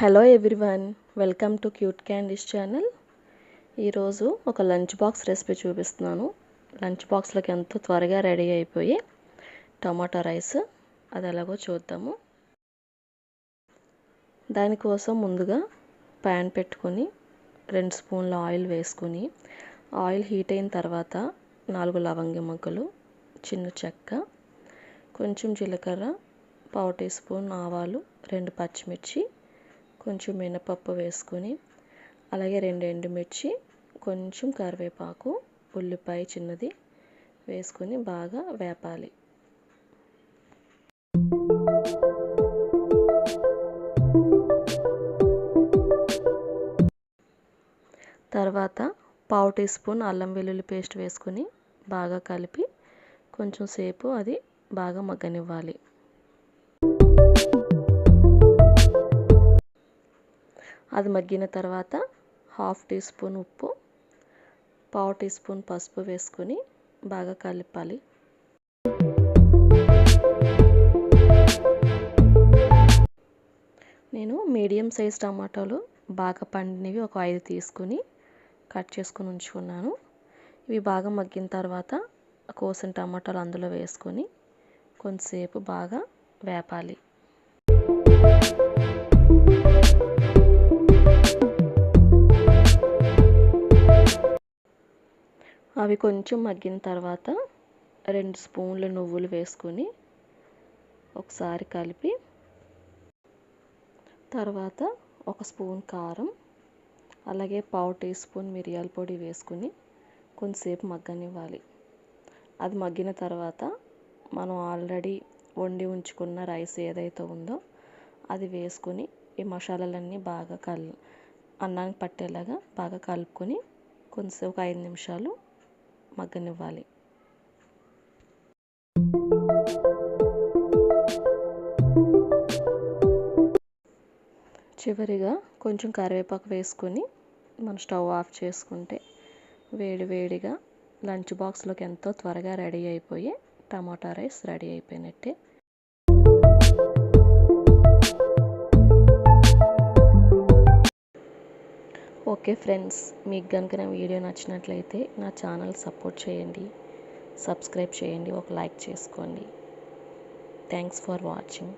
Hello everyone, welcome to cute candies channel. ఈరోజు ఒక lunch box recipe చూపిస్తున్నాను. Lunch బాక్స్లోకి ఎంతో త్వరగా రెడీ అయిపోయి టమాటా రైస్, అది ఎలాగో చూద్దాము. దానికోసం ముందుగా ప్యాన్ పెట్టుకొని 2 స్పూన్ల ఆయిల్ వేసుకొని, ఆయిల్ హీట్ అయిన తర్వాత 4 లవంగి ముక్కలు, చిన్న చెక్క, కొంచెం జీలకర్ర, 1/2 టీ స్పూన్ ఆవాలు, 2 పచ్చిమిర్చి, కొంచెం మినపప్పు వేసుకొని, అలాగే 2 ఎండుమిర్చి, కొంచెం కరివేపాకు, ఉల్లిపాయ చిన్నది వేసుకొని బాగా వేపాలి. తర్వాత 1/2 టీ స్పూన్ అల్లం వెల్లుల్లి పేస్ట్ వేసుకొని బాగా కలిపి కొంచెం సేపు అది బాగా మగ్గనివ్వాలి. అది మగ్గిన తర్వాత 1/2 టీ స్పూన్ ఉప్పు, 1/4 టీ స్పూన్ పసుపు వేసుకొని బాగా కలపాలి. నేను మీడియం సైజ్ టమాటాలు బాగా పండినవి ఒక 5 తీసుకుని కట్ చేసుకుని ఉంచుకున్నాను. ఇవి బాగా మగ్గిన తర్వాత కోసిన టమాటాలు అందులో వేసుకొని కొంతసేపు బాగా వేపాలి. అవి కొంచెం మగ్గిన తర్వాత 2 స్పూన్ల నువ్వులు వేసుకొని ఒకసారి కలిపి, తర్వాత 1 స్పూన్ కారం, అలాగే 1/4 టీ స్పూన్ మిరియాల పొడి వేసుకుని కొంతసేపు మగ్గనివ్వాలి. అది మగ్గిన తర్వాత మనం ఆల్రెడీ వండి ఉంచుకున్న రైస్ ఏదైతే ఉందో అది వేసుకొని ఈ మసాలాలన్నీ బాగా అన్నానికి పట్టేలాగా బాగా కలుపుకొని కొంతసేపు 5 నిమిషాలు మగ్గనివ్వాలి. చివరిగా కొంచెం కరివేపాకు వేసుకొని మనం స్టవ్ ఆఫ్ చేసుకుంటే వేడివేడిగా లంచ్ బాక్స్లోకి ఎంతో త్వరగా రెడీ అయిపోయి టమాటా రైస్ రెడీ అయిపోయినట్టే. ఓకే ఫ్రెండ్స్, మీకు కనుక నా వీడియో నచ్చినట్లయితే నా ఛానల్ సపోర్ట్ చేయండి, సబ్స్క్రైబ్ చేయండి, ఒక లైక్ చేసుకోండి. Thanks for watching.